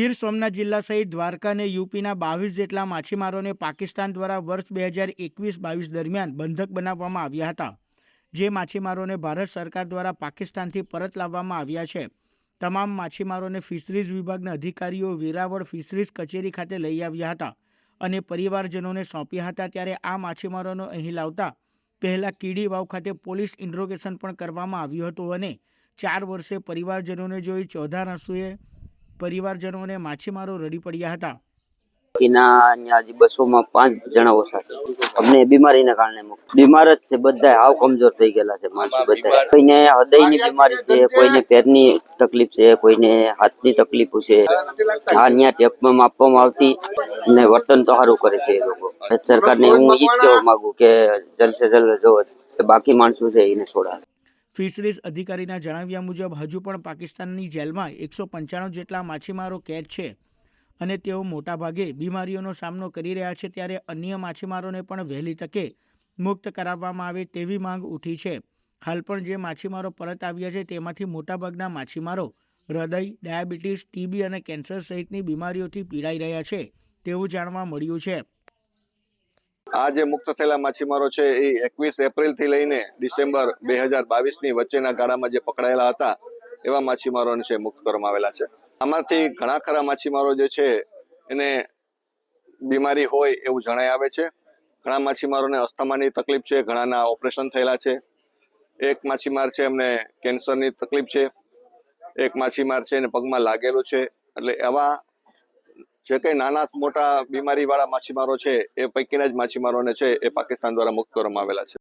ગીર સોમનાથ જિલ્લા સહિત દ્વારકા અને યુપીના 22 જેટલા માછીમારોને પાકિસ્તાન દ્વારા વર્ષ 2021-22 દરમિયાન બંધક બનાવવામાં આવ્યા હતા, જે માછીમારોને ભારત સરકાર દ્વારા પાકિસ્તાનથી પરત લાવવામાં આવ્યા છે। તમામ માછીમારોને ફિશરીઝ વિભાગના અધિકારીઓ વેરાવળ ફિશરીઝ કચેરી ખાતે લઈ આવ્યા હતા અને પરિવારજનોને સોંપ્યા હતા। ત્યારે આ માછીમારોને અહીં લાવતા પહેલા કીડી વાવ ખાતે પોલીસ ઇન્ટ્રોગેશન પણ કરવામાં આવ્યું હતું અને 4 વર્ષે પરિવારજનોને જોઈ ચોધાર આંસુએ परिवारजनों ने माछीमारो रड़ी पड़िया था। आज 200 में 5 जना ओछा छे। हमने बीमारी ना कारणे बीमार ज छे, बधाय हाव कमजोर थई गेला छे माणसो बधाय। कोईने हृदयनी बीमारी छे, कोईने पेटनी तकलीफ छे, कोईने हाथनी तकलीफ छे। आ न्या टेपમાં આપવામાં આવતી ને વર્તન તો સારું કરે છે એ લોકો। સરકારને હું ઈ જ કહેવા માંગુ કે જલ્દ से जल्द જો બાકી માણસો છે એને છોડાવે। ફિશરીઝ અધિકારીના જણાવ્યા મુજબ હજુ પણ પાકિસ્તાનની જેલમાં 195 જેટલા માછીમારો કેદ છે અને તેઓ મોટાભાગે બીમારીઓનો સામનો કરી રહ્યા છે। ત્યારે અન્ય માછીમારોને પણ વહેલી તકે મુક્ત કરાવવામાં આવે તેવી માંગ ઉઠી છે। હાલ પણ જે માછીમારો પરત આવ્યા છે તેમાંથી મોટાભાગના માછીમારો હૃદય, ડાયાબિટીસ, ટીબી અને કેન્સર સહિતની બીમારીઓથી પીડાઈ રહ્યા છે તેવું જાણવા મળ્યું છે। આ જે મુક્ત થયેલા માછીમારો છે એ 21 એપ્રિલ થી લઈને ડિસેમ્બર 2022 ની વચ્ચેના ગાળામાં જે પકડાયેલા હતા એવા માછીમારોને છે મુક્ત કરવામાં આવેલા છે। આમાંથી ઘણા ખરા માછીમારો જે છે એને બીમારી હોય એવું જણાઈ આવે છે। ઘણા માછીમારોને અસ્થમાની તકલીફ છે, ઘણાના ઓપરેશન થયેલા છે। એક માછીમાર છે એમને કેન્સરની તકલીફ છે, એક માછીમાર છે એને પગમાં લાગેલું છે। એટલે એવા જે કઈ નાના મોટા બીમારી વાળા માછીમારો છે એ પૈકીના જ માછીમારોને છે એ પાકિસ્તાન દ્વારા મુક્ત કરવામાં આવેલા છે।